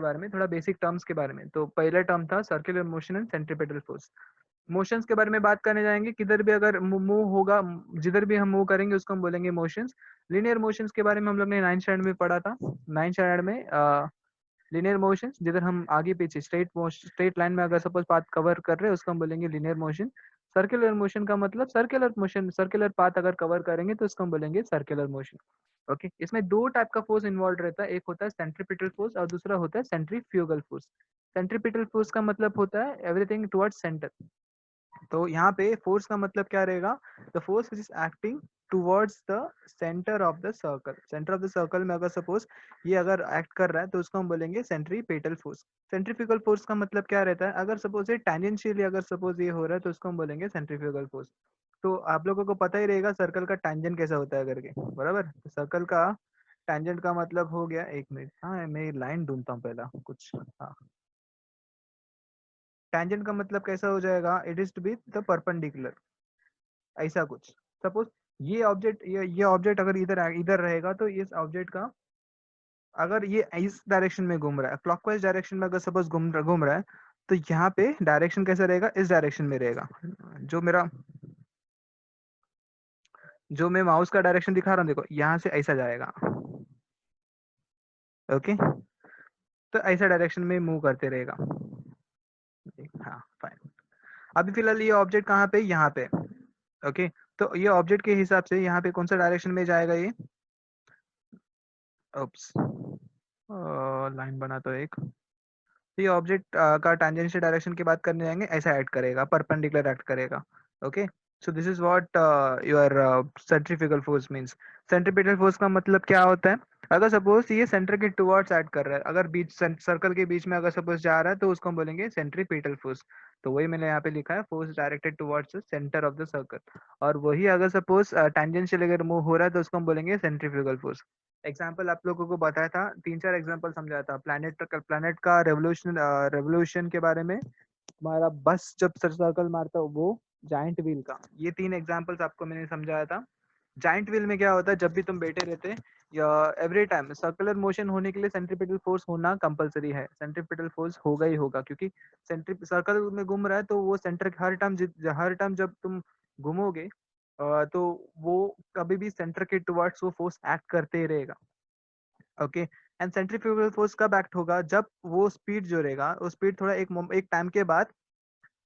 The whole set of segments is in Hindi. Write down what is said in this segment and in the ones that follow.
बारे में, थोड़ा बेसिक टर्म्स के बारे में। तो पहला टर्म था circular motion and centripetal force. Motions के बारे में बात करने जाएंगे, किधर भी अगर मूव होगा, जिधर भी हम मूव करेंगे उसको हम बोलेंगे मोशंस। लीनियर मोशंस के बारे में हम लोग ने 9th स्टैंडर्ड में पढ़ा था। 9th स्टैंडर्ड में लीनियर मोशंस, जिधर हम आगे पीछे स्ट्रेट लाइन में अगर सपोज पाथ कवर कर रहे हैं उसको हम बोलेंगे लीनियर मोशन। सर्कुलर मोशन का मतलब सर्कुलर मोशन, सर्कुलर पाथ अगर कवर करेंगे तो उसको हम बोलेंगे सर्कुलर मोशन। ओके, इसमें दो टाइप का फोर्स इन्वॉल्व रहता है, एक होता है सेंट्रीपिटल फोर्स और दूसरा होता है सेंट्रीफ्यूगल फोर्स। सेंट्रीपिटल फोर्स का मतलब होता है एवरीथिंग टुवर्ड्स सेंटर। तो यहाँ पे फोर्स का मतलब क्या रहेगा, the force which is acting towards the centre of the circle. Centre of the circle में अगर सपोज ये अगर एक्ट कर रहा है तो उसको हम बोलेंगे सेंट्रीपेटल फोर्स। सेंट्रीफ्यूगल फोर्स का मतलब क्या रहता है, अगर सपोज ये टैंजेंशियली अगर सपोज ये हो रहा है तो उसको हम बोलेंगे सेंट्रीफ्यूगल फोर्स। तो आप लोगों को पता ही रहेगा सर्कल का टैंजेंट कैसा होता है करके, बराबर। सर्कल का टैंजेंट का मतलब हो गया, एक मिनट, हाँ मैं लाइन ढूंढता हूँ पहला कुछ। हाँ, टैंजेंट का मतलब कैसा हो जाएगा, it is to be the perpendicular, ऐसा कुछ। सपोज ये ऑब्जेक्ट, ये ऑब्जेक्ट अगर इधर इधर रहेगा तो इस ऑब्जेक्ट का अगर ये इस डायरेक्शन में घूम रहा है, क्लॉकवाइज डायरेक्शन में अगर सपोज घूम रहा है, तो यहाँ पे डायरेक्शन कैसा रहेगा, इस डायरेक्शन में रहेगा। जो मेरा जो मैं माउस का डायरेक्शन दिखा रहा हूँ, देखो यहाँ से ऐसा जाएगा। ओके, तो ऐसा डायरेक्शन में मूव करते रहेगा। हाँ फाइन। अभी फिलहाल ये ऑब्जेक्ट कहाँ पे, यहाँ पे। ओके, तो ये ऑब्जेक्ट के हिसाब से यहाँ पे कौन सा डायरेक्शन में जाएगा ये, ओप्स लाइन बना तो एक, तो ये ऑब्जेक्ट का टैंजेंशियल डायरेक्शन की बात करने जाएंगे, ऐसा एक्ट करेगा, परपेंडिकुलर एक्ट करेगा। Okay, so this is what your centrifugal force means. Centripetal force का मतलब क्या होता है, अगर सपोज ये सेंटर के टुवर्ड्स एक्ट कर रहा है, अगर बीच सर्कल के बीच में अगर सपोज जा रहा है तो उसको हम बोलेंगे सेंट्रीपिटल फोर्स। तो वही मैंने यहाँ पे लिखा है, force directed towards the centre of the circle. और वही अगर सपोज टैंजेंशियल अगर मूव हो रहा है तो उसको हम बोलेंगे सेंट्रीफ्यूगल फोर्स। एग्जाम्पल आप लोगों को बताया था, 3-4 एग्जाम्पल समझाया था। प्लैनेट का रेवोल्यूशन के बारे में, हमारा बस जब सर्कल मारता है वो, जाइंट व्हील का, ये 3 एग्जाम्पल्स आपको मैंने समझाया था। जाइंट व्हील में क्या होता है, जब भी तुम बैठे रहते या एवरी टाइम सर्कुलर मोशन होने के लिए सेंट्रीपिटल फोर्स होना कंपलसरी है। सेंट्रीपिटल फोर्स होगा ही होगा, क्योंकि सेंट्री सर्कल में घूम रहा है तो वो सेंटर हर टाइम जब तुम घूमोगे तो वो कभी भी सेंटर के टुवर्ड्स वो फोर्स एक्ट करते ही रहेगा। ओके, एंड सेंट्रीफ्यूगल फोर्स कब एक्ट होगा, जब वो स्पीड जो रहेगा, वो स्पीड थोड़ा एक टाइम के बाद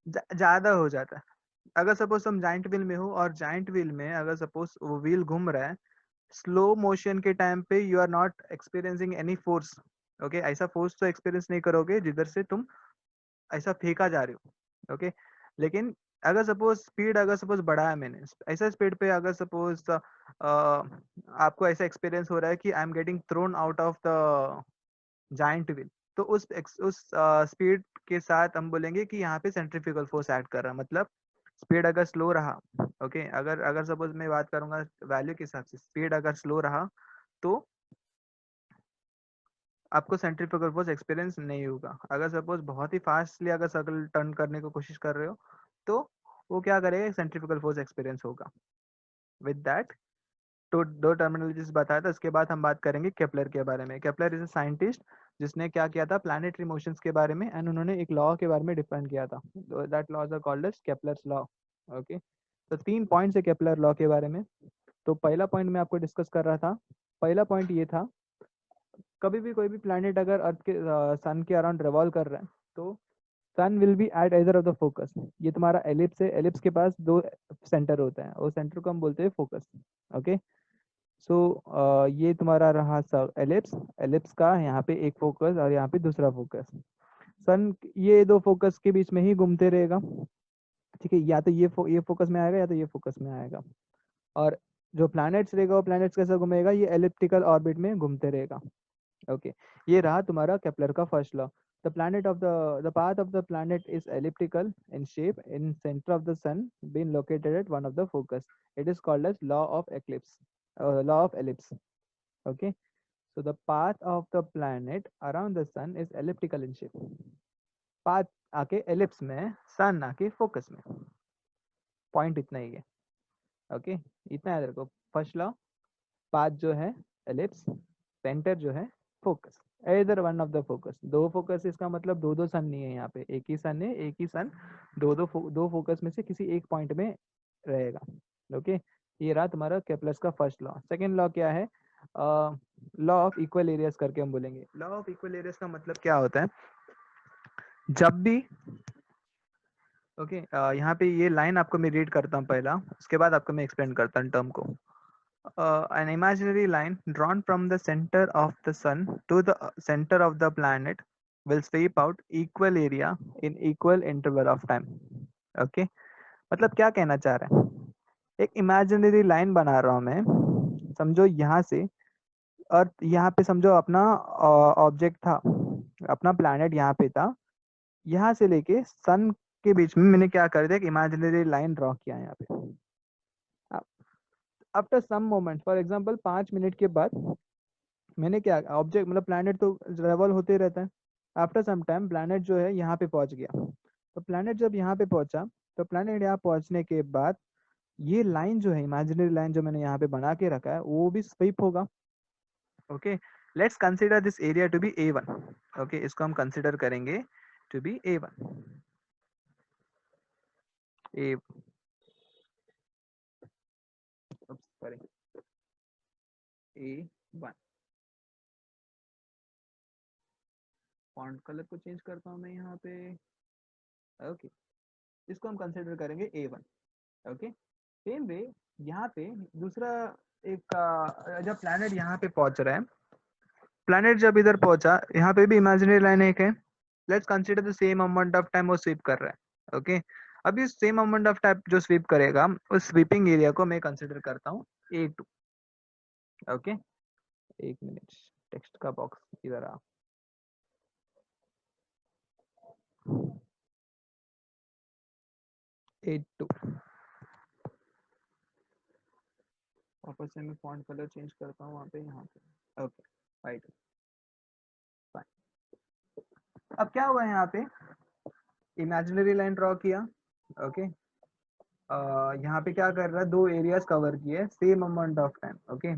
ज्यादा हो जाता है। अगर सपोज तुम जाइंट व्हील में हो और जाइंट व्हील में अगर सपोज वो व्हील घूम रहा है, स्लो मोशन के टाइम पे you are not experiencing any force. Okay, ऐसा फोर्स तो एक्सपीरियंस नहीं करोगे जिधर से तुम ऐसा फेंका जा रहे हो। ओके, लेकिन अगर सपोज स्पीड अगर सपोज बढ़ाया मैंने, ऐसा स्पीड पे अगर सपोज आपको ऐसा एक्सपीरियंस हो रहा है कि I am getting thrown out of the giant wheel, तो उस स्पीड के साथ हम बोलेंगे कि यहाँ पे सेंट्रीफ्यूगल फोर्स एक्ट कर रहा है। मतलब स्पीड अगर स्लो रहा, ओके, अगर अगर सपोज मैं बात करूंगा वैल्यू के हिसाब से, स्पीड अगर स्लो रहा तो आपको सेंट्रीफ्यूगल फोर्स एक्सपीरियंस नहीं होगा। अगर सपोज बहुत ही फास्टली अगर सर्कल टर्न करने की कोशिश कर रहे हो तो वो क्या करेगा, सेंट्रीफ्यूगल फोर्स एक्सपीरियंस होगा। विद दैट, तो दो टर्मिनोलॉजीज बताया था। उसके बाद हम बात करेंगे केपलर के बारे में। केपलर इज अ साइंटिस्ट जिसने क्या किया था, प्लैनेटरी मोशंस के बारे में, एंड उन्होंने एक लॉ के बारे में डिफाइन किया था। That laws are called as Kepler's law. Okay, तो 3 पॉइंट्स है केपलर लॉ के बारे में। तो पहला पॉइंट मैं आपको डिस्कस कर रहा था, पहला पॉइंट ये था, कभी भी कोई भी प्लैनेट अगर अर्थ के सन के अराउंड रिवॉल्व कर रहा है तो sun will be at either of the focus. ये तुम्हारा एलिप्स है, एलिप्स के पास 2 सेंटर होते हैं, वो सेंटर को हम बोलते हैं फोकस। ओके, सो ये तुम्हारा रहा सब एलिप्स, एलिप्स का यहाँ पे एक फोकस और यहाँ पे दूसरा फोकस। सन ये 2 फोकस के बीच में ही घूमते रहेगा। ठीक है, या तो ये फोकस में आएगा या तो ये फोकस में आएगा। और जो प्लैनेट्स रहेगा वो प्लैनेट्स कैसा घूमेगा, ये एलिप्टिकल ऑर्बिट में घूमते रहेगा। ओके, ये रहा तुम्हारा केपलर का first law. The path of the planet is elliptical in shape in center of the sun being located at one of the focus. It is called as law of ellipse. Okay, so the path of the planet around the sun is elliptical in shape. Path आके एलिप्स में, सन आके फोकस में। पॉइंट इतना ही है। ओके, इतना याद रखो। फर्स्ट लॉ, पाथ जो है एलिप्स, सेंटर जो है फोकस, इधर वन ऑफ द फोकस, दो फोकस इसका मतलब दो दो सन नहीं है यहाँ पे, एक ही सन है, एक ही सन दो फोकस में से किसी एक पॉइंट में रहेगा। ओके, ये रहा तुम्हारा केप्लर्स का फर्स्ट लॉ। सेकेंड लॉ क्या है? लॉ ऑफ इक्वल एरियाज करके हम बोलेंगे। लॉ ऑफ इक्वल एरियाज का मतलब क्या होता है? जब भी ओके यहाँ पे ये लाइन आपको मैं रीड करता हूँ पहला, उसके बाद आपको मैं एक्सप्लेन करता हूँ टर्म को। An imaginary line drawn from the center of the sun to the center of the planet will sweep out equal area in equal interval of time. Okay, मतलब क्या कहना चाह रहा है? एक इमेजिनरी लाइन बना रहा हूँ मैं, समझो यहाँ से, और यहाँ पे समझो अपना ऑब्जेक्ट था, अपना प्लैनेट यहाँ पे था, यहाँ से लेके सन के बीच में मैंने क्या कर दिया, एक इमेजिनरी लाइन ड्रॉ किया यहाँ पे। After some moment, for example 5 minute के बाद मैंने क्या, ऑब्जेक्ट मतलब प्लैनेट तो रेवॉल्व होते रहता है, आफ्टर सम टाइम प्लैनेट जो है यहाँ पे पहुंच गया। तो प्लैनेट जब यहाँ पे पहुंचा, तो प्लैनेट यहाँ पहुंचने के बाद ये लाइन जो है, इमेजिनरी लाइन जो मैंने यहाँ पे बना के रखा है, वो भी स्वीप होगा। Okay, let's consider this area to be A1। Okay, इसको हम कंसीडर करेंगे to be A1। A sorry A1। Font colour को चेंज करता हूँ मैं यहाँ पे। ओके, इसको हम कंसीडर करेंगे A1। ओके, सेम वे यहाँ पे दूसरा एक जब प्लैनेट यहाँ पे पहुंच रहा है, प्लैनेट जब इधर पहुंचा, यहाँ पे भी इमेजिनरी लाइन एक है। Let's consider the same amount of time वो स्वीप कर रहा है। ओके, अभी सेम अमाउंट ऑफ टाइम जो स्वीप करेगा, उस स्वीपिंग एरिया को मैं कंसीडर करता हूँ A2। ओके, एक मिनट, टेक्स्ट का बॉक्स इधर आ। A2 वापस से मैं फॉन्ट कलर चेंज करता हूँ वहाँ पे, यहाँ पे। ओके, राइट, अब क्या हुआ यहाँ पे, इमेजिनरी लाइन ड्रॉ किया। ओके, यहाँ पे क्या कर रहा है, दो एरियाज कवर किए same amount of time. Okay,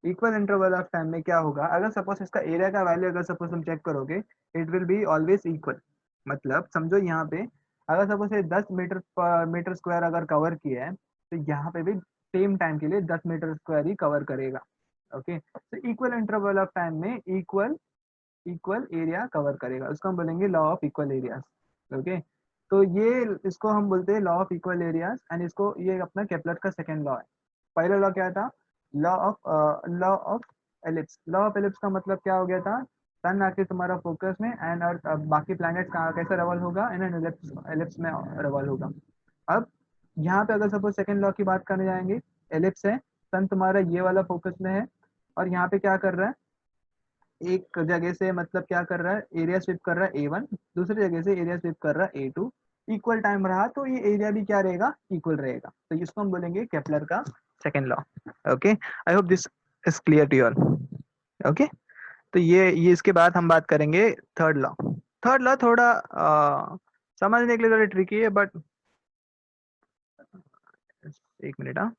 equal interval of time में क्या होगा, अगर सपोज इसका एरिया का वैल्यू अगर सपोज तुम चेक करोगे, it will be always equal. मतलब समझो यहाँ पे अगर सपोज ये 10 मीटर मीटर स्क्वायर अगर कवर किया है, तो यहाँ पे भी सेम टाइम के लिए 10 मीटर स्क्वायर ही कवर करेगा। ओके, तो इक्वल इंटरवल ऑफ टाइम में इक्वल इक्वल एरिया कवर करेगा, उसको हम बोलेंगे law of equal areas. Okay, तो ये इसको हम बोलते हैं law of equal areas, and इसको ये अपना केपलर का सेकंड लॉ है। पहला लॉ क्या था? Law of ellipse. Law of ellipse का मतलब क्या हो गया था, सन आके तुम्हारा फोकस में एंड और बाकी प्लैनेट्स कहाँ कैसे रिवॉल्व होगा, इन एन एलिप्स, एलिप्स में रिवॉल्व होगा। अब यहाँ पे अगर सपोज सेकंड लॉ की बात करने जाएंगे, एलिप्स है, सन तुम्हारा ये वाला फोकस में है, और यहाँ पे क्या कर रहा है, एक जगह से मतलब क्या कर रहा है, एरिया स्विप कर रहा है A1, दूसरी जगह से एरिया स्विप कर रहा है A2। इक्वल टाइम रहा तो ये एरिया भी क्या रहेगा, इक्वल रहेगा। तो इसको हम बोलेंगे केपलर का second law. Okay, I hope this is clear to you all. Okay, तो ये इसके बाद हम बात करेंगे थर्ड लॉ। थर्ड लॉ थोड़ा समझने के लिए थोड़ा ट्रिकी है, बट एक मिनट। हाँ,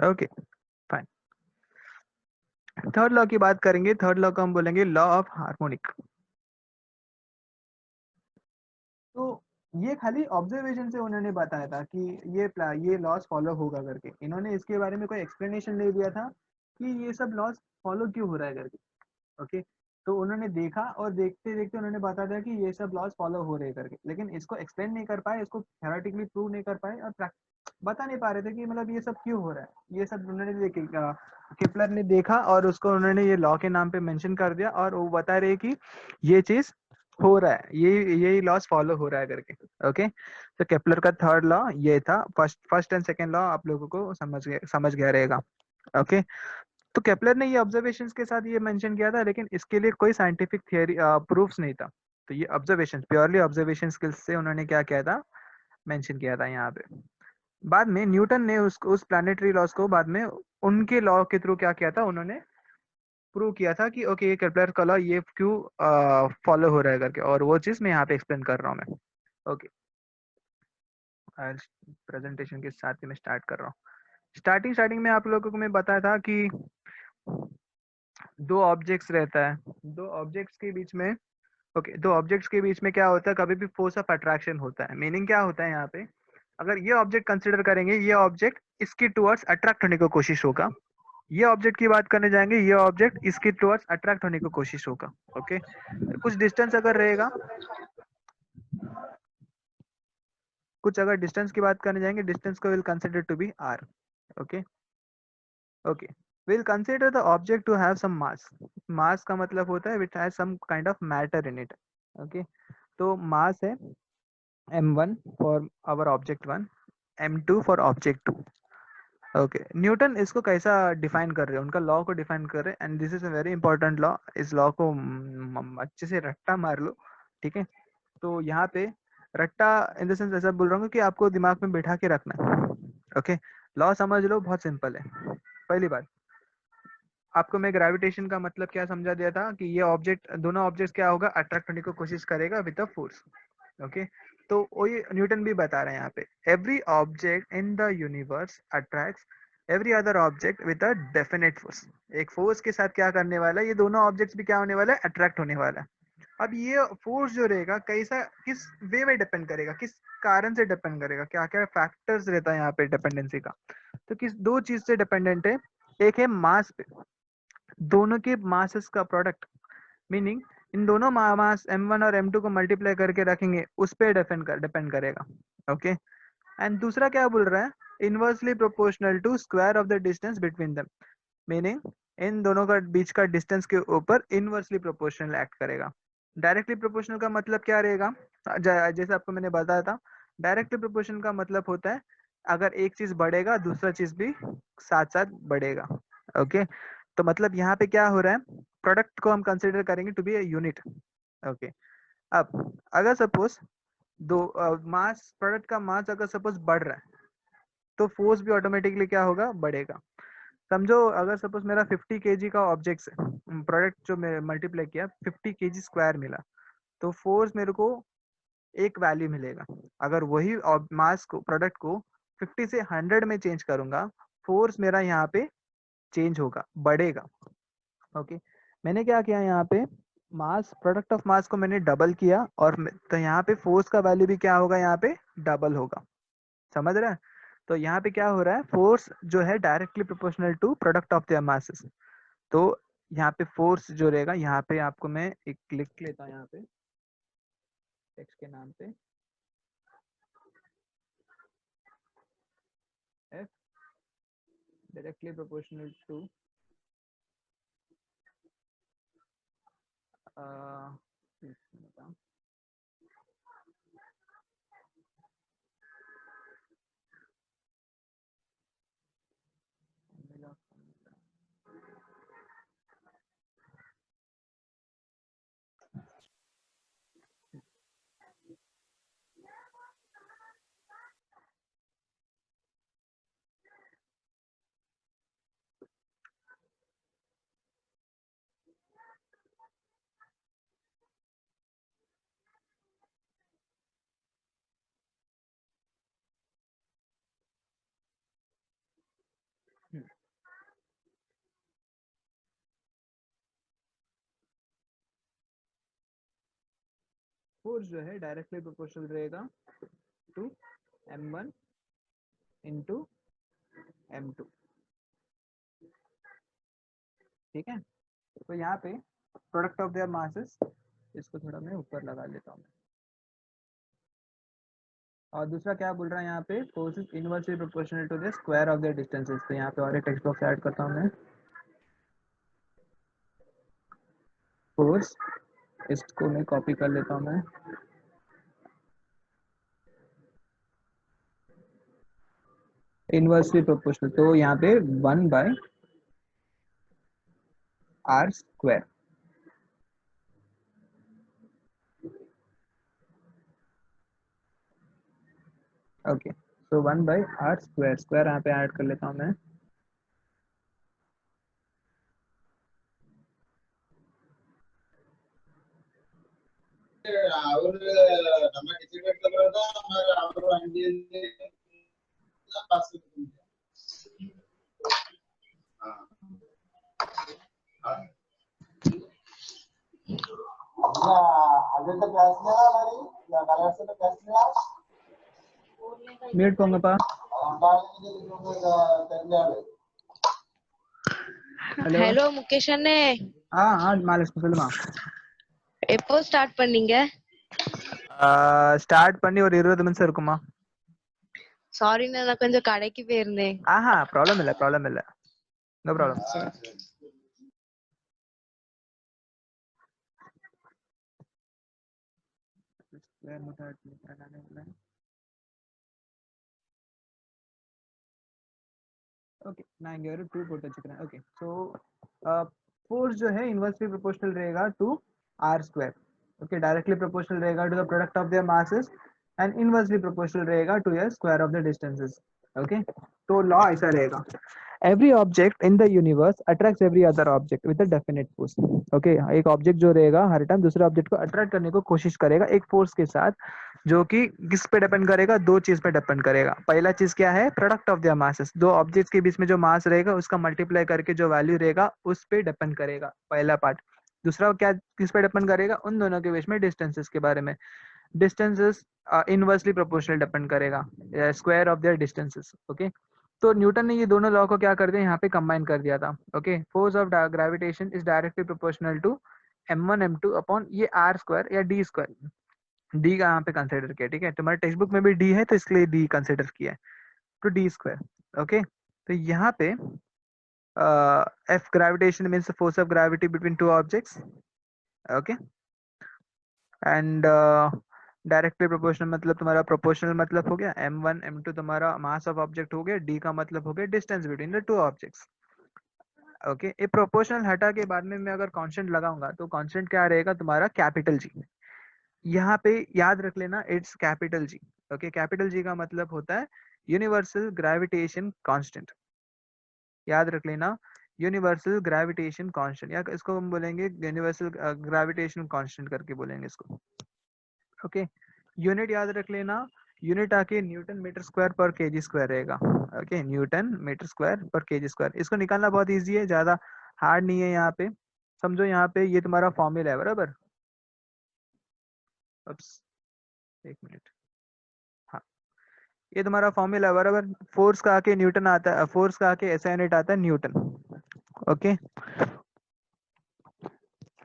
ओके, फाइन। थर्ड लॉ की बात करेंगे, थर्ड लॉ को हम बोलेंगे लॉ ऑफ हार्मोनिक। तो ये खाली ऑब्जर्वेशन से उन्होंने बताया था कि ये लॉस फॉलो होगा करके, इन्होंने इसके बारे में कोई एक्सप्लेनेशन नहीं दिया था कि ये सब लॉस फॉलो क्यों हो रहा है करके। ओके, तो उन्होंने देखा और देखते देखते उन्होंने बता दिया कि ये सब लॉस फॉलो हो रहे हैं करके, लेकिन इसको एक्सप्लेन नहीं कर पाए, इसको थ्योरेटिकली प्रूव नहीं कर पाए, और बता नहीं पा रहे थे कि मतलब ये सब क्यों हो रहा है। ये सब उन्होंने देखे, केपलर ने देखा और उसको उन्होंने ये लॉ के नाम पे मेंशन कर दिया, और वो बता रहे कि ये चीज हो रहा है, ये लॉस फॉलो हो रहा है करके। ओके, तो केपलर का थर्ड लॉ ये था। फर्स्ट एंड सेकंड लॉ आप लोगों को समझ गया रहेगा। ओके, तो केपलर ने ये ऑब्जर्वेशंस के साथ ये मेंशन किया था, लेकिन इसके लिए कोई साइंटिफिक थियरी प्रूफ्स नहीं था। तो ये ऑब्जर्वेशन, प्योरली ऑब्जर्वेशन स्किल्स से उन्होंने क्या किया था, मेंशन किया था यहाँ पे। बाद में न्यूटन ने उस प्लानिटरी लॉस को बाद में उनके लॉ के थ्रू क्या किया था, उन्होंने प्रूव किया था कि ओके ये केपलर का लॉ ये क्यों फॉलो हो रहा है करके, और वो चीज मैं यहाँ पे एक्सप्लेन कर रहा हूँ मैं। ओके, प्रेजेंटेशन के साथ ही मैं स्टार्ट कर रहा हूँ। स्टार्टिंग में आप लोगों को मैं बताया था कि दो ऑब्जेक्ट्स रहता है, दो ऑब्जेक्ट्स के बीच में, ओके, दो ऑब्जेक्ट्स के बीच में क्या होता है, कभी भी फोर्स ऑफ अट्रैक्शन होता है। मीनिंग क्या होता है यहाँ पे, अगर ये ऑब्जेक्ट कंसिडर करेंगे, ये ऑब्जेक्ट इसकी टुवर्ड्स अट्रैक्ट होने की कोशिश होगा, ये ऑब्जेक्ट की बात करने जाएंगे, ये ऑब्जेक्ट इसकी टुवर्ड्स अट्रैक्ट होने की कोशिश होगा। ओके, कुछ डिस्टेंस अगर रहेगा, कुछ अगर डिस्टेंस की बात करने जाएंगे, डिस्टेंस को will consider to be R. Okay, okay, we'll consider the object to have some mass. Mass का मतलब होता है which has some kind of matter in it. Okay, तो mass है m1 for our object 1, m2 for object 2. Okay, Newton इसको कैसा डिफाइन कर रहे हैं, उनका लॉ को डिफाइन कर रहे हैं, and this is a very important law. इस लॉ को अच्छे से रट्टा मार लो, ठीक है। तो यहाँ पे रट्टा इन द सेंस ऐसा बोल रहा हूँ कि आपको दिमाग में बैठा के रखना है। ओके, लॉ समझ लो, बहुत सिंपल है। पहली बात, आपको मैं ग्रेविटेशन का मतलब क्या समझा दिया था कि ये ऑब्जेक्ट, दोनों ऑब्जेक्ट क्या होगा, अट्रैक्ट होने की कोशिश करेगा विद अ फोर्स। ओके, तो वही न्यूटन भी बता रहे हैं यहाँ पे, every object in the universe attracts every other object with a definite force. एक फोर्स के साथ क्या करने वाला है, ये दोनों ऑब्जेक्ट्स भी क्या होने वाला है, अट्रैक्ट होने वाला है। अब ये फोर्स जो रहेगा कैसा, किस वे में डिपेंड करेगा, किस कारण से डिपेंड करेगा, क्या क्या फैक्टर्स रहता है यहाँ पे डिपेंडेंसी का। तो किस दो चीज से डिपेंडेंट है, एक है मास पे, दोनों के मासेस का प्रोडक्ट, मीनिंग इन दोनों मास m1 और m2 को मल्टीप्लाई करके रखेंगे, उस पे डिपेंड करेगा। ओके, एंड दूसरा क्या बोल रहा है, inversely proportional to square of the distance between them, meaning इन दोनों का बीच का डिस्टेंस के ऊपर इनवर्सली प्रोपोर्शनल एक्ट करेगा। डायरेक्टली प्रोपोर्शनल का मतलब क्या रहेगा, जैसे आपको मैंने बताया था, डायरेक्टली प्रोपोर्शनल का मतलब होता है अगर एक चीज बढ़ेगा दूसरा चीज भी साथ साथ बढ़ेगा। ओके, तो मतलब यहाँ पे क्या हो रहा है, प्रोडक्ट को हम कंसिडर करेंगे to be a unit. Okay, अब अगर सपोज दो मास, प्रोडक्ट का मास अगर सपोज बढ़ रहा है, तो फोर्स भी ऑटोमेटिकली क्या होगा, बढ़ेगा। समझो अगर सपोज मेरा 50 केजी का ऑब्जेक्ट है, प्रोडक्ट जो मैं मल्टीप्लाई किया 50 केजी स्क्वायर मिला, तो फोर्स मेरे को एक वैल्यू मिलेगा। अगर वही मास को, प्रोडक्ट को 50 से 100 में चेंज करूंगा, फोर्स मेरा यहाँ पे चेंज होगा, बढ़ेगा। ओके, मैंने क्या किया यहाँ पे, मास, प्रोडक्ट ऑफ मास को मैंने डबल किया, और तो यहाँ पे फोर्स का वैल्यू भी क्या होगा, यहाँ पे डबल होगा। समझ रहे हैं? तो यहाँ पे क्या हो रहा है, फोर्स जो है directly proportional to product of their masses. तो यहाँ पे फोर्स जो रहेगा, यहाँ पे आपको मैं एक लिख लेता हूँ यहाँ पे टेक्स्ट के नाम पे, F directly proportional to force जो है डायरेक्टली प्रोपोर्शनल रहेगा टू m1 इंटू m2। ठीक है, तो यहाँ पे प्रोडक्ट ऑफ देयर मासेस, इसको थोड़ा मैं ऊपर लगा लेता हूँ। और दूसरा क्या बोल रहा है यहाँ पे, force is inversely proportional to the square of the distances. तो यहाँ पे और एक टेक्स्ट बॉक्स ऐड करता हूँ मैं, फोर्स, इसको मैं कॉपी कर लेता हूँ मैं, इनवर्सली प्रोपोर्शनल, तो यहाँ पे 1/r²। ओके, सो 1/r², स्क्वायर यहाँ पे ऐड कर लेता हूँ मैं। మ్యూట్ పొంగపా. ஹலோ ஹலோ முகேஷ் அண்ணே, மாலட்சுமி சொல்லுமா. எப்போ ஸ்டார்ட் பண்ணீங்க? ஸ்டார்ட் பண்ணி ஒரு 20 நிமிஷம் இருக்குமா. சாரி நான் கொஞ்சம் கடைக்கு போயிருந்தேன். ப்ராப்ளம் இல்ல நோ ப்ராப்ளம். சரி. ओके, मैं इங்கே ஒரு 2 போட்டு வச்சுக்கிறேன். ओके, सो फोर्स जो है इनवर्सली प्रोपोर्शनल रहेगा to r square. Okay, directly proportional रहेगा to the product of their masses and inversely proportional रहेगा to the square of the distances. Okay, तो लॉ ऐसा रहेगा. Every object in the universe attracts every other object with a definite force. Okay, एक ऑब्जेक्ट जो रहेगा हर टाइम दूसरे ऑब्जेक्ट को अट्रैक्ट करने को कोशिश करेगा एक फोर्स के साथ, जो कि किस पे डिपेंड करेगा, दो चीज पे डिपेंड करेगा. पहला चीज क्या है, प्रोडक्ट ऑफ देयर मासेस, दो ऑब्जेक्ट्स के बीच में जो मास रहेगा उसका मल्टीप्लाई करके जो वैल्यू रहेगा उस पे डिपेंड करेगा, पहला पार्ट. दूसरा क्या, किस पे डिपेंड करेगा, उन दोनों के बीच में डिस्टेंसेस के बारे में. डिस्टेंसेस इनवर्सली प्रोपोर्शनल डिपेंड करेगा square of their distances. Okay, तो न्यूटन ने ये दोनों लॉ को क्या कर दिया, यहाँ पे कंबाइन कर दिया था. Okay, force of gravitation is directly proportional to m1 m2 upon ये r स्क्वायर या d स्क्वायर. डी का यहाँ पे कंसिडर किया, ठीक है, तुम्हारे टेक्स्ट बुक में भी डी है तो इसलिए डी कंसिडर किया है, तो डी स्क्वायर. ओके, तो यहाँ पे F gravitation means force of gravity between two objects. Okay, and directly proportional मतलब तुम्हारा प्रोपोर्शनल मतलब हो गया m1 m2 तुम्हारा मास ऑफ ऑब्जेक्ट हो गया, डी का मतलब हो गया distance between the two objects. Okay, ये प्रोपोर्शनल हटा के बाद में मैं अगर कांस्टेंट लगाऊंगा तो कांस्टेंट क्या रहेगा तुम्हारा, कैपिटल जी. यहाँ पे याद रख लेना, it's capital G. Okay, capital G का मतलब होता है यूनिवर्सल ग्रेविटेशन कांस्टेंट. याद रख लेना, यूनिवर्सल ग्रेविटेशन कांस्टेंट, या इसको हम बोलेंगे यूनिवर्सल ग्रेविटेशन कांस्टेंट करके बोलेंगे इसको. ओके, यूनिट याद रख लेना, यूनिट आके Newton metre square per kg square रहेगा. Okay, Newton metre square per kg square. इसको निकालना बहुत इजी है, ज्यादा हार्ड नहीं है. यहाँ पे समझो, यहाँ पे ये तुम्हारा फॉर्मूला है बराबर. एक मिनट, हाँ, ये तुम्हारा फॉर्मूला है बराबर. फोर्स का आके न्यूटन आता है, फोर्स का आके ऐसा यूनिट आता है न्यूटन. ओके,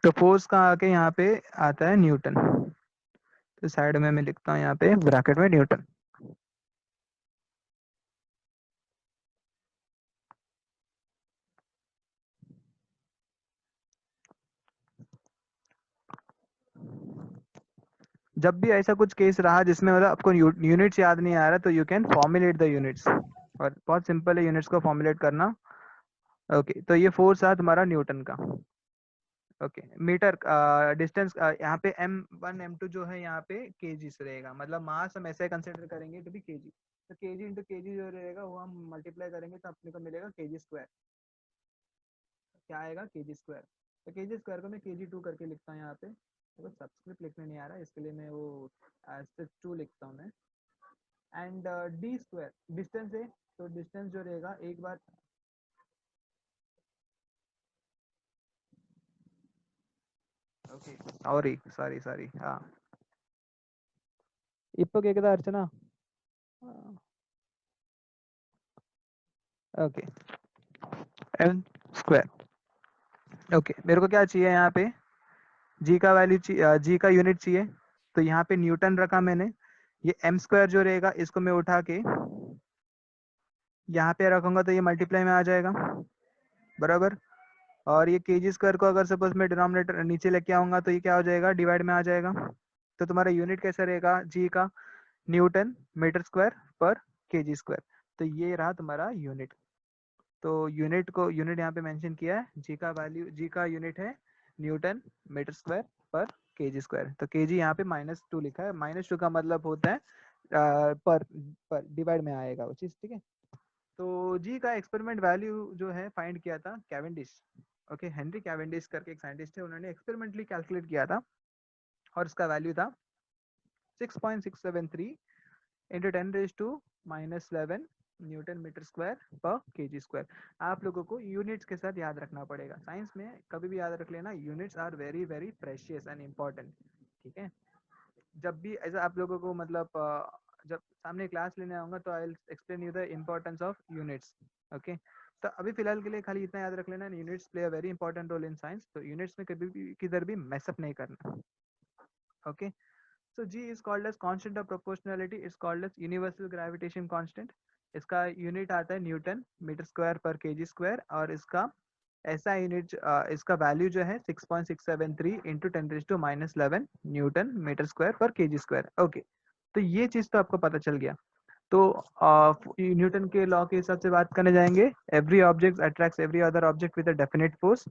तो फोर्स का आके यहाँ पे आता है न्यूटन, तो साइड में मैं लिखता हूँ यहाँ पे ब्रैकेट में न्यूटन. जब भी ऐसा कुछ केस रहा जिसमें मतलब आपको यूनिट्स याद नहीं आ रहा, तो you can formulate the units, और बहुत सिंपल है यूनिट्स को फॉर्मुलेट करना. ओके, तो ये फोर्स है तुम्हारा न्यूटन का. ओके, मीटर डिस्टेंस यहाँ पे m1 m2 जो है यहाँ पे केजी से रहेगा, मतलब मास हम ऐसे कंसिडर करेंगे तो भी केजी, तो केजी इंटू केजी जो रहेगा वो हम मल्टीप्लाई करेंगे तो अपने को मिलेगा केजी स्क्वायर. क्या आएगा, केजी स्क्वायर. तो केजी स्क्वायर को मैं kg2 करके लिखता हूँ यहाँ पे. तो सब्सक्रिप्ट लिखने नहीं आ रहा, इसके लिए मैं वो एज 2 लिखता हूँ मैं. एंड डी स्क्वायर डिस्टेंस है, तो डिस्टेंस जो रहेगा एक बार, ओके సారీ இப்போ கேக்குதா Archana? Okay, M square. Okay, मेरे को क्या चाहिए यहाँ पे, जी का वैल्यू चाहिए, जी का यूनिट चाहिए, तो यहाँ पे न्यूटन रखा मैंने. ये एम स्क्वायर जो रहेगा इसको मैं उठा के यहाँ पे रखूंगा तो ये मल्टीप्लाई में आ जाएगा बराबर. और ये केजी स्क्वायर को अगर सपोज मैं डिनोमिनेटर नीचे लेके आऊंगा तो ये क्या हो जाएगा, डिवाइड में आ जाएगा. तो तुम्हारा यूनिट कैसा रहेगा, जी का Newton metre square per kg square. तो ये रहा तुम्हारा यूनिट. तो यूनिट को, यूनिट यहाँ पे मेंशन किया है, जी का वैल्यू, जी का यूनिट है newton metre square per kg square. तो केजी यहाँ पे -2 लिखा है. -2 का मतलब होता है पर डिवाइड में आएगा वो चीज, ठीक है. तो जी का एक्सपेरिमेंट वैल्यू जो है फाइंड किया था कैवेंडिश. ओके, हेनरी कैवेंडिश करके एक साइंटिस्ट है, उन्होंने एक्सपेरिमेंटली कैलकुलेट किया था और इसका वैल्यू था 6.673 into 10⁻⁻11 Newton metre square per kg square. आप लोगों को यूनिट्स के साथ याद रखना पड़ेगा। साइंस में कभी भी याद रख लेना, units are very very precious and important. ठीक है, जब भी ऐसा आप लोगों को मतलब जब सामने क्लास लेने आऊंगा तो I will explain you the importance of units. Okay, तो अभी फिलहाल के लिए खाली इतना याद रख लेना, units play a very important role in science. तो यूनिट्स में कभी भी किधर भी मैसअप नहीं करना। Okay, so G is called as constant of proportionality. It's called as universal gravitation constant. इसका यूनिट आता है newton metre square per kg square, और इसका ऐसा यूनिट इसका वैल्यू जो है 6.673 into 10⁻⁻11 Newton metre square per kg square. Okay, तो ये चीज तो आपको पता चल गया। तो न्यूटन के लॉ के हिसाब से बात करने जाएंगे। Every object attracts every other object with a definite force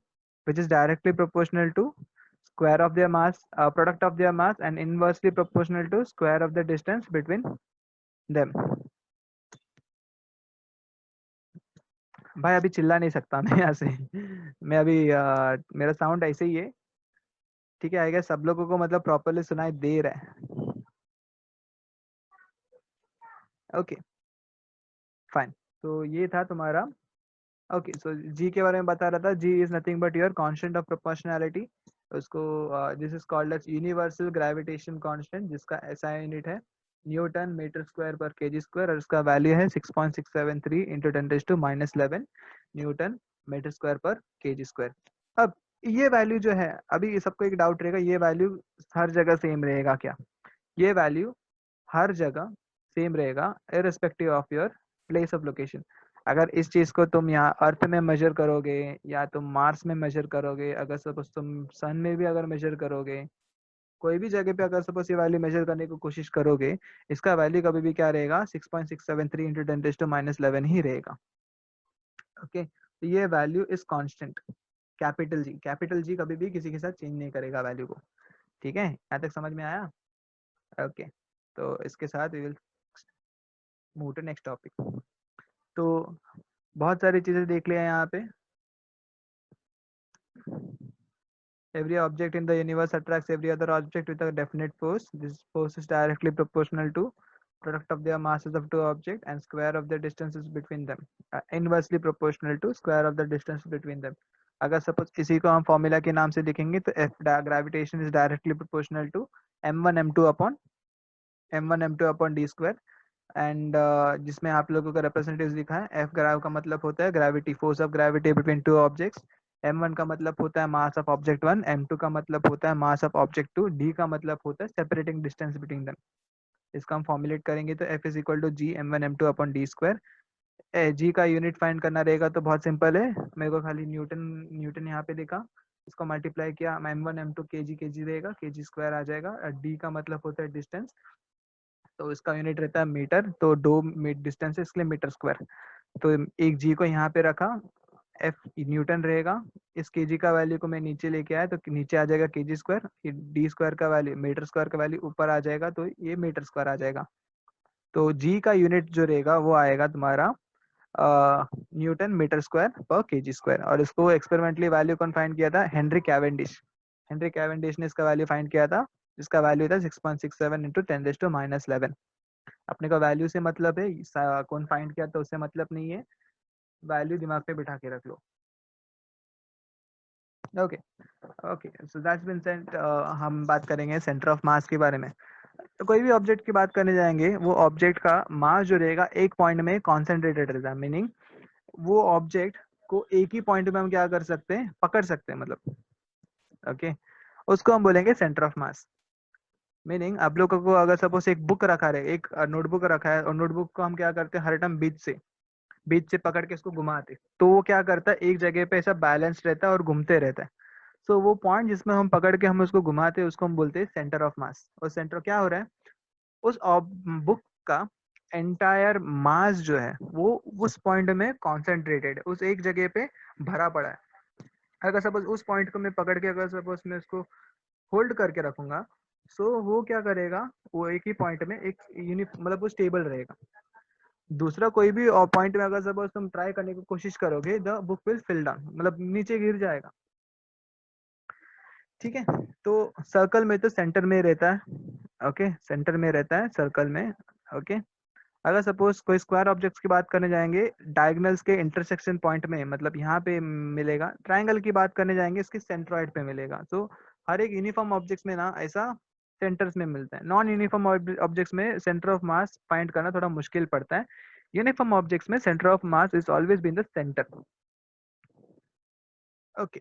which is directly proportional to square of their mass, product of their mass, and inversely proportional to square of the distance between them. भाई अभी चिल्ला नहीं सकता मैं यहाँ से मैं अभी मेरा साउंड ऐसे ही है। ठीक है, आएगा सब लोगों को मतलब प्रॉपरली सुनाई दे रहा है। ओके फाइन, तो ये था तुम्हारा। ओके, सो जी के बारे में बता रहा था। G is nothing but your constant of proportionality. उसको this is called as universal gravitation constant, जिसका एसआई यूनिट है newton metre square per kg square, और उसका वैल्यू है 6.673 into 10⁻11 newton metre square per kg square. अब ये वैल्यू जो है, अभी सबको एक डाउट रहेगा, ये वैल्यू हर जगह सेम रहेगा क्या? ये वैल्यू हर जगह सेम रहेगा irrespective of your place of location. अगर इस चीज को तुम यहाँ अर्थ में मेजर करोगे या तुम मार्स में मेजर करोगे, अगर सपोज तुम सन में भी अगर मेजर करोगे, कोई भी जगह पे अगर सपोज ये वैल्यू मेजर करने की कोशिश करोगे, इसका वैल्यू कभी भी क्या रहेगा? 6.673 इंटू 10⁻11 ही रहेगा। ओके, तो ये value is constant. Capital G कभी भी किसी के साथ चेंज नहीं करेगा वैल्यू को। ठीक है, यहाँ तक समझ में आया? ओके, तो इसके साथ we will move to next topic. तो बहुत सारी चीजें देख लिया यहाँ पे। Every object in the universe attracts every other object with a definite force. This force is directly proportional to product of their masses of two objects and square of the distances between them. Inversely proportional to square of the distance between them. अगर सपोज इसी को हम फॉर्मूला के नाम से लिखेंगे तो F gravitation is directly proportional to m1 m2 upon d square, and जिसमें आप लोगों का रिप्रेजेंटेटिव लिखा है। एफ ग्राव का मतलब होता है gravity, force of gravity between two objects. m1 का मतलब होता है मास ऑफ ऑब्जेक्ट 1, m2 का मतलब होता है मास ऑफ ऑब्जेक्ट 2, d का मतलब होता है सेपरेटिंग डिस्टेंस बिटवीन देम। इसका हम फॉर्मुलेट करेंगे तो F is equal to G m1 m2 upon d square. G का यूनिट फाइंड करना रहेगा तो बहुत सिंपल है, मेरे को खाली न्यूटन यहाँ पे लिखा, इसको मल्टीप्लाई किया, m1 m2 केजी रहेगा, केजी स्क्वायर आ जाएगा। डी का मतलब होता है डिस्टेंस, तो इसका यूनिट रहता है मीटर, तो दो डिस्टेंस है इसलिए मीटर स्क्वायर। तो एक जी को यहाँ पे रखा, एफ न्यूटन रहेगा, इस केजी का वैल्यू को मैं नीचे लेके आया तो नीचे आ जाएगा केजी स्क्वायर, डी स्क्वायर का वैल्यू मीटर स्क्वायर का वैल्यू ऊपर आ जाएगा तो ये मीटर स्क्वायर आ जाएगा। तो जी का यूनिट जो रहेगा वो आएगा तुम्हारा Newton metre square per kg square. और इसको एक्सपेरिमेंटली वैल्यू कौन फाइंड किया था? Henry Cavendish. हेनरी कैवेंडिश ने इसका वैल्यू फाइंड किया था, जिसका वैल्यू था 6.67 इंटू 10⁻11। अपने का वैल्यू से मतलब है, कौन फाइंड किया तो उससे मतलब नहीं है, वैल्यू दिमाग पे बिठा के रख लो। Okay okay, so that's been sent. हम बात करेंगे सेंटर ऑफ मास के बारे में। तो कोई भी ऑब्जेक्ट की बात करने जाएंगे, वो ऑब्जेक्ट का मास जो रहेगा एक पॉइंट में कॉन्सेंट्रेटेड रहता है। मीनिंग वो ऑब्जेक्ट को एक ही पॉइंट में हम क्या कर सकते हैं? पकड़ सकते हैं मतलब। ओके, उसको हम बोलेंगे सेंटर ऑफ मास। मीनिंग आप लोगों को अगर सपोज एक बुक रखा है, एक नोटबुक रखा है, और नोटबुक को हम क्या करते हैं? हर टाइम बीच से पकड़ के इसको घुमाते, तो वो क्या करता है? एक जगह पे ऐसा बैलेंस रहता है और घूमते रहता है। सो वो पॉइंट जिसमें हम पकड़ के हम उसको घुमाते हैं उसको हम बोलते हैं सेंटर ऑफ मास। और सेंटर क्या हो रहा है? उस बुक का एंटायर मास जो है वो उस पॉइंट में कॉन्सेंट्रेटेड है, उस एक जगह पे भरा पड़ा है। अगर सपोज उस पॉइंट को मैं पकड़ के अगर सपोज मैं उसको होल्ड करके रखूंगा, सो वो क्या करेगा? वो एक ही पॉइंट में एक मतलब वो स्टेबल रहेगा। दूसरा कोई भी पॉइंट में अगर सपोज तुम ट्राई करने की कोशिश करोगे, the book will fill down, मतलब नीचे गिर जाएगा। ठीक है, तो सर्कल में तो सेंटर में रहता है। ओके, सेंटर में रहता है सर्कल में। ओके। अगर सपोज कोई स्क्वायर ऑब्जेक्ट्स की बात करने जाएंगे, डायगोनल्स के इंटरसेक्शन पॉइंट में, मतलब यहाँ पे मिलेगा। ट्रायंगल की बात करने जाएंगे, इसके सेंट्रॉइड पे मिलेगा। तो हर एक यूनिफॉर्म ऑब्जेक्ट्स में ना ऐसा सेंटर्स में मिलता है। नॉन यूनिफॉर्म ऑब्जेक्ट्स में सेंटर ऑफ मास फाइंड करना थोड़ा मुश्किल पड़ता है। यूनिफॉर्म ऑब्जेक्ट्स में centre of mass is always been the centre. Okay,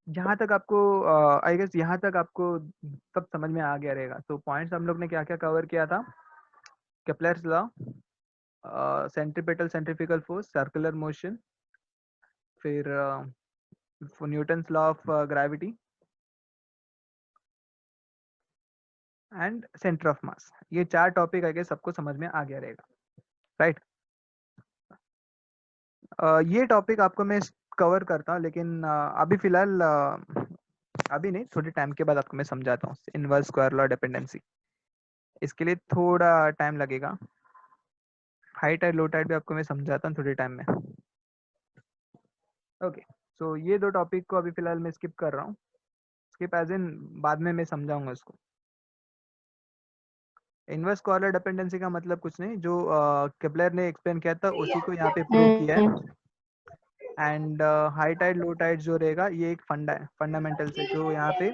जहां तक आपको आई गेस यहाँ तक आपको सब समझ में आ गया रहेगा। तो पॉइंट्स हम लोग ने क्या क्या कवर किया था? Kepler's law, centripetal centrifugal force, circular motion, फिर Newton's law of gravity and centre of mass. ये 4 टॉपिक आगे सबको समझ में आ गया रहेगा, राइट? ये टॉपिक आपको मैं कवर करता हूँ, लेकिन अभी फिलहाल अभी नहीं, थोड़े टाइम के बाद आपको मैं समझाता हूँ इनवर्स स्क्वायर लॉ डिपेंडेंसी। इसके लिए थोड़ा टाइम लगेगा। हाई टाइड लो टाइड भी आपको मैं समझाता हूँ थोड़े टाइम में। ओके, सो ये 2 टॉपिक को अभी फिलहाल मैं स्किप कर रहा हूँ। स्किप एज इन बाद में मैं समझाऊंगा इसको। इनवर्स स्क्वायर डिपेंडेंसी का मतलब कुछ नहीं, जो केपलर ने एक्सप्लेन किया था उसी को यहाँ पे प्रूव किया है। And high tide low tide जो रहेगा, ये एक फंडा है, फंडामेंटल से, जो यहाँ पे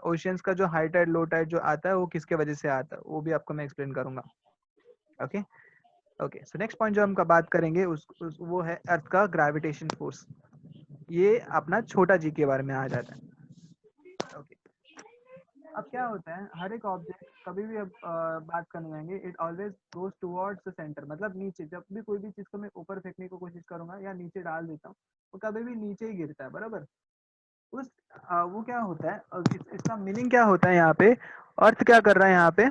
ओशियंस का जो हाई टाइड लो टाइड जो आता है वो किसके वजह से आता है, वो भी आपको मैं एक्सप्लेन करूंगा। Okay okay, so next point जो हम बात करेंगे वो है अर्थ का ग्रेविटेशन फोर्स। ये अपना छोटा जी के बारे में आ जाता है। ओके, अब क्या होता है, हर एक ऑब्जेक्ट कभी भी अब बात करने जाएंगे, it always goes towards the centre, मतलब नीचे। जब भी कोई भी चीज को मैं ऊपर फेंकने की कोशिश करूंगा या नीचे डाल देता हूँ, वो कभी भी नीचे ही गिरता है, बराबर। उस वो क्या होता है, इसका मीनिंग क्या होता है यहाँ पे? अर्थ क्या कर रहा है यहाँ पे?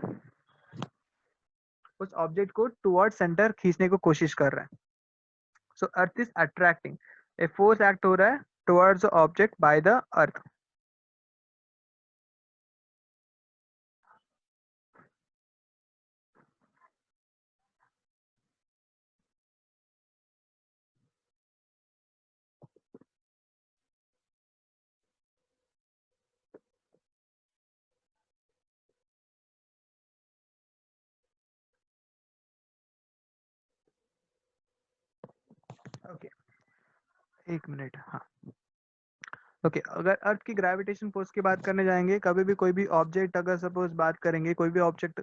उस ऑब्जेक्ट को टुवर्ड सेंटर खींचने को कोशिश कर रहा है। So earth is attracting, a force act हो रहा है towards the object by the earth. Okay, एक मिनट, हाँ। ओके, अगर अर्थ की ग्रेविटेशन फोर्स की बात करने जाएंगे, कभी भी कोई भी ऑब्जेक्ट अगर सपोज बात करेंगे, कोई भी ऑब्जेक्ट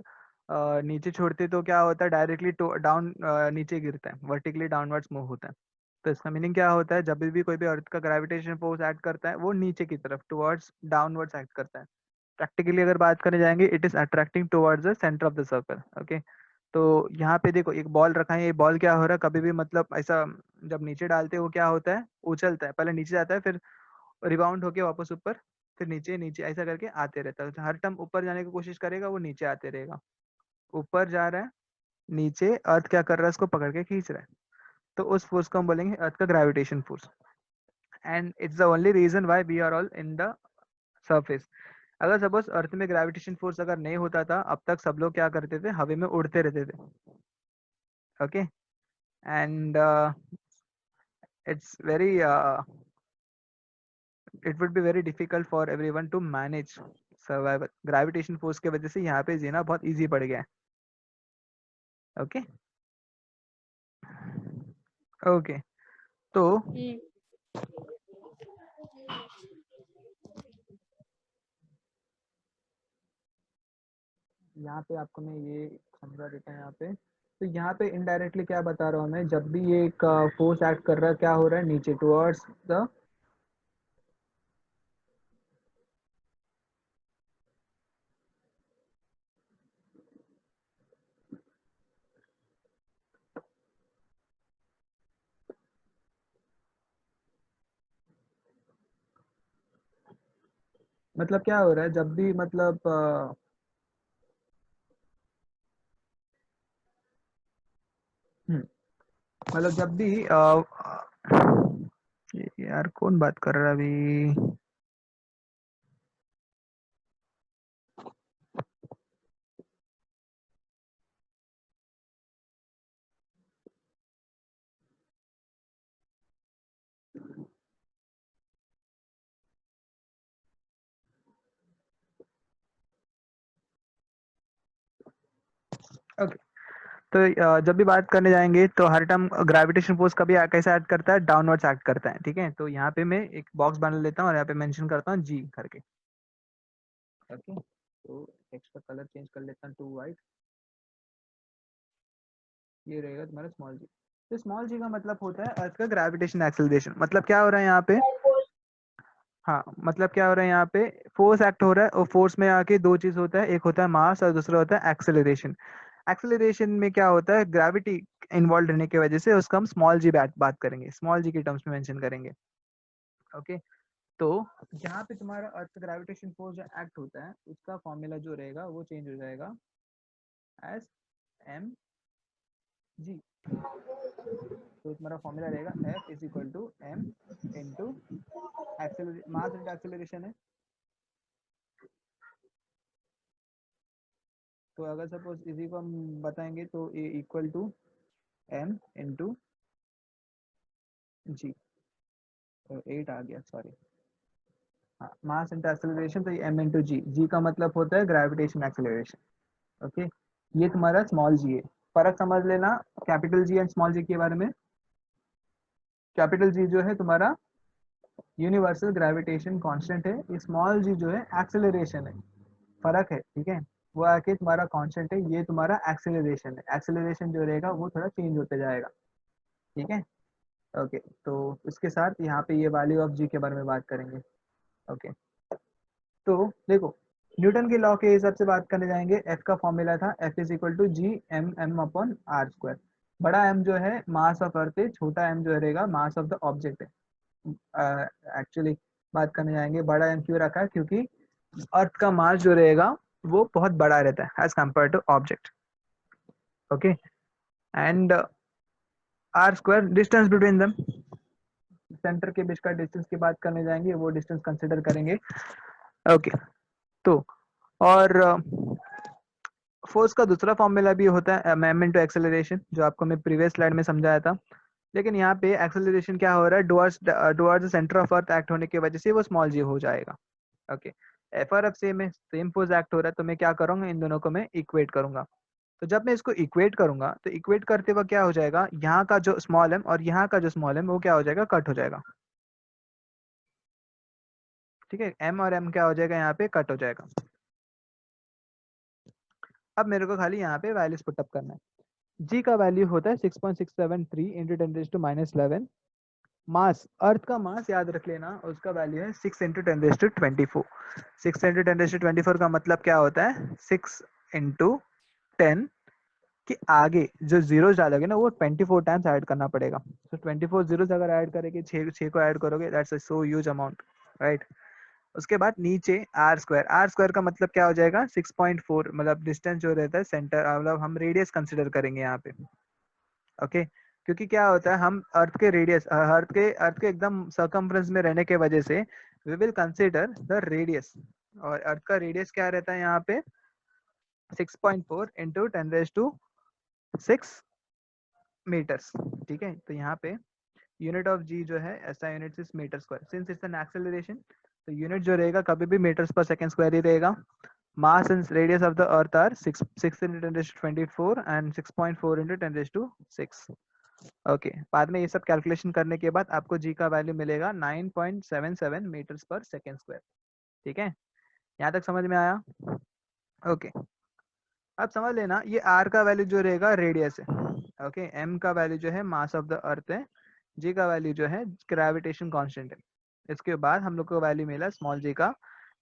नीचे छोड़ते तो क्या होता है, डायरेक्टली डाउन नीचे गिरता है, वर्टिकली डाउनवर्ड्स मूव होता है। तो इसका मीनिंग क्या होता है, जब भी कोई भी अर्थ का ग्रेविटेशन फोर्स एक्ट करता है, वो नीचे की तरफ टुवर्ड्स डाउनवर्ड्स एक्ट करता है। प्रैक्टिकली अगर बात करने जाएंगे, it is attracting towards the centre of the circle. Okay, तो यहाँ पे देखो एक बॉल रखा है, ये बॉल क्या हो रहा है, कभी भी मतलब ऐसा जब नीचे डालते हैं वो क्या होता है, उछलता है, पहले नीचे जाता है, फिर रिबाउंड होके वापस ऊपर, फिर नीचे नीचे ऐसा करके आते रहता है। तो हर टर्म ऊपर जाने की कोशिश करेगा, वो नीचे आते रहेगा। ऊपर जा रहा है, नीचे अर्थ क्या कर रहा है, उसको पकड़ के खींच रहा है। तो उस फोर्स को हम बोलेंगे अर्थ का gravitation force. And it's the only reason why we are all in the surface. अगर सपोज अर्थ में ग्रेविटेशन फोर्स अगर नहीं होता था, अब तक सब लोग क्या करते थे, हवा में उड़ते रहते थे। Okay, and it's very it would be very difficult for everyone to manage survival. Gravitation force की वजह से यहाँ पे जीना बहुत इजी पड़ गया है। ओके ओके, तो यहाँ पे आपको मैं ये समझा देता हूँ यहाँ पे। तो यहाँ पे इनडायरेक्टली क्या बता रहा हूँ मैं, जब भी ये एक फोर्स एक्ट कर रहा है, क्या हो रहा है, नीचे टुवर्ड्स द, मतलब क्या हो रहा है जब भी मतलब मतलब जब भी यार कौन बात कर रहा है अभी? ओके, तो जब भी बात करने जाएंगे तो हर टाइम ग्रेविटेशन फोर्स कभी कैसे एक्ट करता है, डाउनवर्ड्स एक्ट करता है, ठीक है। तो यहाँ पे मैं एक बॉक्स बना लेता हूँ और यहाँ पे मेंशन करता हूँ जी करके। ओके, तो टेक्स्ट का कलर चेंज कर लेता हूँ टू वाइट। ये रहेगा तुम्हारा स्मॉल जी। तो स्मॉल जी का मतलब होता है अर्थ का ग्रेविटेशन एक्सेलरेशन। मतलब क्या हो रहा है यहाँ पे, हाँ मतलब क्या हो रहा है यहाँ पे, फोर्स एक्ट हो रहा है और फोर्स में आके दो चीज होता है, एक होता है मास और दूसरा होता है एक्सेलरेशन। एक्सेलरेशन में क्या होता है, ग्रेविटी इन्वॉल्व रहने की वजह से उसका हम स्मॉल जी बात करेंगे, स्मॉल जी के टर्म्स में मेंशन करेंगे। ओके, तो यहाँ पे तुम्हारा अर्थ ग्रेविटेशन फोर्स जो एक्ट होता है उसका फॉर्मूला जो रहेगा वो चेंज हो जाएगा एस एम जी। तो तुम्हारा फॉर्मूला रहेगा F is equal to M into mass into acceleration है। तो अगर सपोज इसी को हम बताएंगे तो A equal to M into G. तो 8 आ गया, सॉरी। हाँ, मास इंटू एक्सेलरेशन, तो ये एम इंटू जी। जी का मतलब होता है ग्रेविटेशन एक्सेलरेशन। ओके, ये तुम्हारा स्मॉल जी है। फर्क समझ लेना कैपिटल जी एंड स्मॉल जी के बारे में। कैपिटल जी जो है तुम्हारा यूनिवर्सल ग्रेविटेशन कांस्टेंट है, ये स्मॉल जी जो है एक्सेलरेशन है। फर्क है, ठीक है। वो आके तुम्हारा कांस्टेंट है, ये तुम्हारा एक्सेलरेशन है। एक्सेलरेशन जो रहेगा वो थोड़ा चेंज होते जाएगा, ठीक है। ओके, तो इसके साथ यहाँ पे ये वैल्यू ऑफ जी के बारे में बात करेंगे। ओके, तो देखो न्यूटन के लॉ के हिसाब से बात करने जाएंगे। एफ का फॉर्मूला था F is equal to G M M upon R square. बड़ा एम जो है मास ऑफ अर्थ है, छोटा एम जो रहेगा मास ऑफ द ऑब्जेक्ट है। एक्चुअली बात करने जाएंगे बड़ा एम क्यों रखा है, क्योंकि अर्थ का मास जो रहेगा वो बहुत बड़ा रहता है as compare to object. Okay, and R square distance between them, centre के बीच का डिस्टेंस की बात करने जाएंगे, वो डिस्टेंस कंसिडर करेंगे। ओके, तो और फोर्स का दूसरा फॉर्मूला भी होता है एम इनटू एक्सेलरेशन, जो आपको मैं प्रीवियस स्लाइड में समझाया था। लेकिन यहाँ पे एक्सेलरेशन क्या हो रहा है, डुवर्ड्स सेंटर ऑफ अर्थ एक्ट होने की वजह से वो स्मॉल जी हो जाएगा। ओके, एफ और एफ सेम है, सेम फोर्स एक्ट हो रहा है, तो मैं क्या करूंगा, इन दोनों को मैं इक्वेट करूंगा। तो जब मैं इसको इक्वेट करूंगा तो इक्वेट करते वक्त क्या हो जाएगा, यहाँ का जो स्मॉल एम और यहाँ का जो स्मॉल एम वो क्या हो जाएगा, कट हो जाएगा। ठीक है, एम और एम क्या हो जाएगा, यहाँ पे कट हो जाएगा। अब मेरे को खाली यहाँ पे वैल्यूज पुटअप करना है। जी का वैल्यू होता है 6.673 इंटू 10⁻11। मास, अर्थ का मास याद रख लेना, उसका वैल्यू है 6 इंटू 10⁻24। 6 इंटू 10⁻24 का मतलब क्या होता है, 6 इंटू 10 कि आगे जो जीरो डालोगे ना वो 24 टाइम्स ऐड करना पड़ेगा। तो 24 जीरोस अगर ऐड करेंगे, 6 को ऐड करोगे, that's a so huge amount, right. उसके बाद नीचे आर स्क्वायर, आर स्क्वायर का मतलब क्या हो जाएगा, 6.4, मतलब डिस्टेंस जो रहता है सेंटर, मतलब हम रेडियस कंसिडर करेंगे यहाँ पे। ओके, क्योंकि क्या होता है, हम अर्थ के रेडियस, अर्थ के एकदम सर्कम्फ्रेंस में रहने के वजह से we will consider the radius. और अर्थ का रेडियस क्या रहता है यहाँ पे, 6.4 इंटू 10⁻6 मीटर्स। ठीक है, तो यहाँ पे यूनिट ऑफ जी जो है ऐसा unit is metre square, since it's an acceleration तो यूनिट जो रहेगा कभी भी मीटर्स पर सेकंड स्क्वायर ही रहेगा। Mass and radius of the earth are 6 into 10⁻24 and 6.4 into 10⁻6। Okay, बाद में ये सब कैलकुलेशन करने के बाद आपको जी का वैल्यू मिलेगा 9.77 मीटर्स पर सेकेंड स्क्वायर। ठीक है, यहाँ तक समझ में आया। ओके, अब समझ लेना ये आर का वैल्यू जो रहेगा रेडियस है। ओके, एम का वैल्यू जो है मास ऑफ द अर्थ है, जी का वैल्यू जो है ग्रेविटेशन कांस्टेंट है। इसके बाद हम लोग को वैल्यू मिला स्मॉल जी का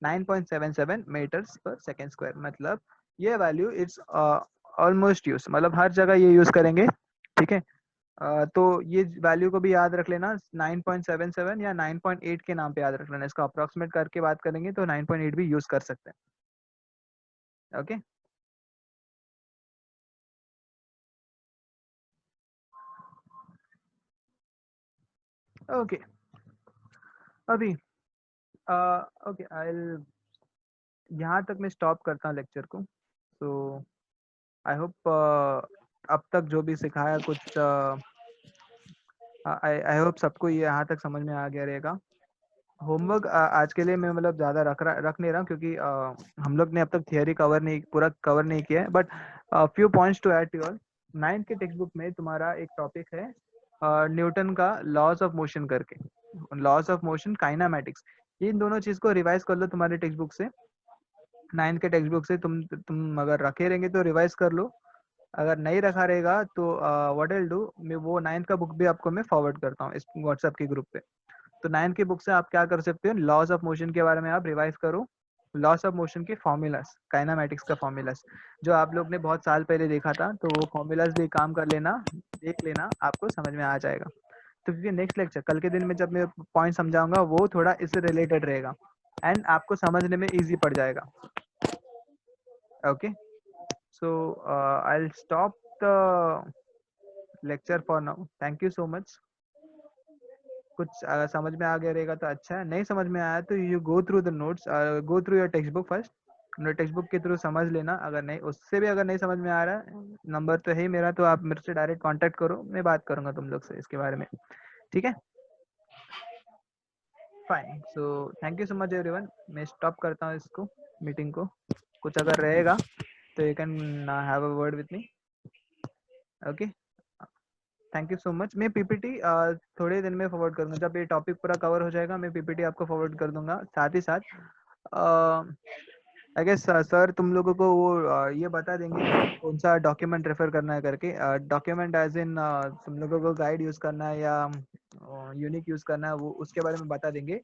9.77 मीटर्स पर सेकेंड स्क्वायर। मतलब ये वैल्यू इट्स ऑलमोस्ट यूज, मतलब हर जगह ये यूज करेंगे। ठीक है, तो ये वैल्यू को भी याद रख लेना, 9.77 या 9.8 के नाम पे याद रख लेना। इसको अप्रोक्सीमेट करके बात करेंगे तो 9.8 भी यूज कर सकते हैं। ओके, ओके, अभी ओके आई यहाँ तक मैं स्टॉप करता हूँ लेक्चर को। तो आई होप अब तक जो भी सिखाया कुछ आई होप सबको ये यहाँ तक समझ में आ गया रहेगा। होमवर्क आज के लिए मैं मतलब ज़्यादा रख नहीं रहा हूँ, क्योंकि हम लोग ने अब तक थियरी कवर नहीं पूरा कवर नहीं किया है। But few points to add to your 9th के टेक्स्ट बुक में तुम्हारा एक टॉपिक है न्यूटन का लॉज ऑफ मोशन करके, लॉज ऑफ मोशन, काइनामेटिक्स। इन दोनों चीज को रिवाइज कर लो तुम्हारे टेक्स्ट बुक से, 9th के टेक्स्ट बुक से। तुम अगर रखे रहेंगे तो रिवाइज कर लो, अगर नहीं रखा रहेगा तो व्हाट विल डू, मैं वो 9th का बुक भी आपको मैं फॉरवर्ड करता हूँ इस व्हाट्सएप के ग्रुप पे। तो 9th की बुक से आप क्या कर सकते हो, लॉज ऑफ मोशन के बारे में आप रिवाइज करो, लॉस ऑफ मोशन के फॉर्मूलास, काइनामेटिक्स का फॉर्मूलास जो आप लोग ने बहुत साल पहले देखा था, तो वो फॉर्मूलास भी काम कर लेना, देख लेना, आपको समझ में आ जाएगा। तो क्योंकि नेक्स्ट लेक्चर कल के दिन में जब मैं पॉइंट समझाऊंगा वो थोड़ा इससे रिलेटेड रहेगा एंड आपको समझने में इजी पड़ जाएगा। Okay, so I will stop the lecture for now. Thank you so much. कुछ अगर समझ में आ गया रहेगा तो अच्छा है, नहीं समझ में आया तो you go through the notes, go through your text book first, text book के थ्रू समझ लेना। अगर नहीं, उससे भी अगर नहीं समझ में आ रहा, नंबर तो है ही मेरा, तो आप मेरे से डायरेक्ट कांटेक्ट करो, मैं बात करूंगा तुम लोग से इसके बारे में, ठीक है? Fine, so thank you so much everyone. मैं स्टॉप करता हूँ इसको, मीटिंग को। कुछ अगर रहेगा तो you can have a word with me. Okay, thank you so much. मैं पीपीटी थोड़े दिन में फॉरवर्ड करूंगा, जब ये टॉपिक पूरा कवर हो जाएगा मैं पीपीटी आपको फॉरवर्ड कर दूंगा। साथ ही साथ आई गेस सर तुम लोगों को वो ये बता देंगे कौन सा डॉक्यूमेंट रेफर करना है करके। डॉक्यूमेंट एज इन तुम लोगों को गाइड यूज करना है या यूनिक यूज करना है, वो उसके बारे में बता देंगे।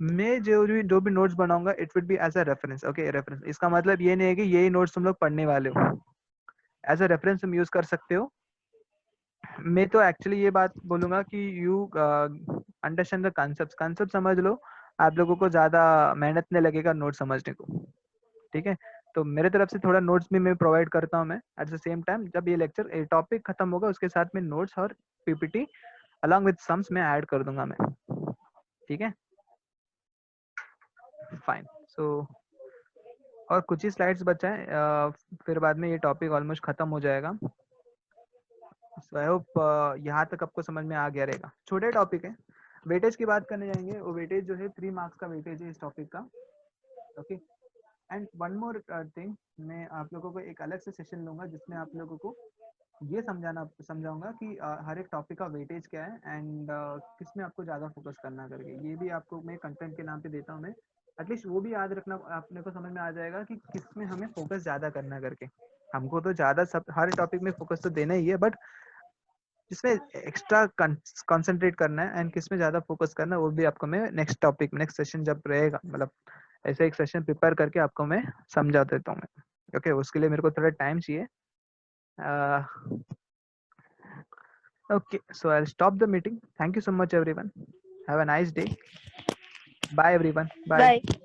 मैं जो भी नोट्स बनाऊंगा it will be as a reference. Okay, reference इसका मतलब ये नहीं है कि यही नोट्स तुम लोग पढ़ने वाले हो, एज अ रेफरेंस तुम यूज कर सकते हो। मैं तो एक्चुअली ये बात बोलूंगा कि you understand the concept, concept समझ लो, आप लोगों को ज्यादा मेहनत नहीं लगेगा नोट समझने को, ठीक है? तो मेरे तरफ से थोड़ा नोट्स भी मैं प्रोवाइड करता हूँ मैं एट द सेम टाइम। जब ये लेक्चर टॉपिक खत्म होगा उसके साथ में नोट्स और पीपीटी अलॉन्ग विद सम्स में ऐड कर दूंगा मैं, ठीक है? फाइन, सो और कुछ ही स्लाइड्स बचा है, फिर बाद में ये टॉपिक ऑलमोस्ट खत्म हो जाएगा। सो आई होप यहाँ तक आपको समझ में आ गया रहेगा। छोटे टॉपिक है, वेटेज की बात करने जाएंगे। वो वेटेज जो है 3 मार्क्स का वेटेज है इस टॉपिक का। Okay, and one more thing, मैं आप लोगों को एक अलग से सेशन लूंगा जिसमें आप लोगों को ये समझाऊंगा कि हर एक टॉपिक का वेटेज क्या है एंड किस में आपको ज़्यादा फोकस करना करके। ये भी आपको मैं कंटेंट के नाम पे देता हूँ मैं, एटलीस्ट वो भी याद रखना, आपने को समझ में आ जाएगा कि किस में हमें फोकस ज़्यादा करना करके। हमको तो ज़्यादा सब हर टॉपिक में फोकस तो देना ही है, बट जिसमें एक्स्ट्रा कंसंट्रेट करना है एंड किस में ज़्यादा फोकस करना है वो भी आपको मैं नेक्स्ट टॉपिक, नेक्स्ट सेशन जब रहेगा, मतलब ऐसे एक सेशन प्रिपेयर करके आपको मैं समझा देता हूँ मैं। ओके, उसके लिए मेरे को थोड़ा टाइम चाहिए। Okay, so I'll stop the meeting. Thank you so much, everyone. Have a nice day. Bye, everyone. Bye. Bye.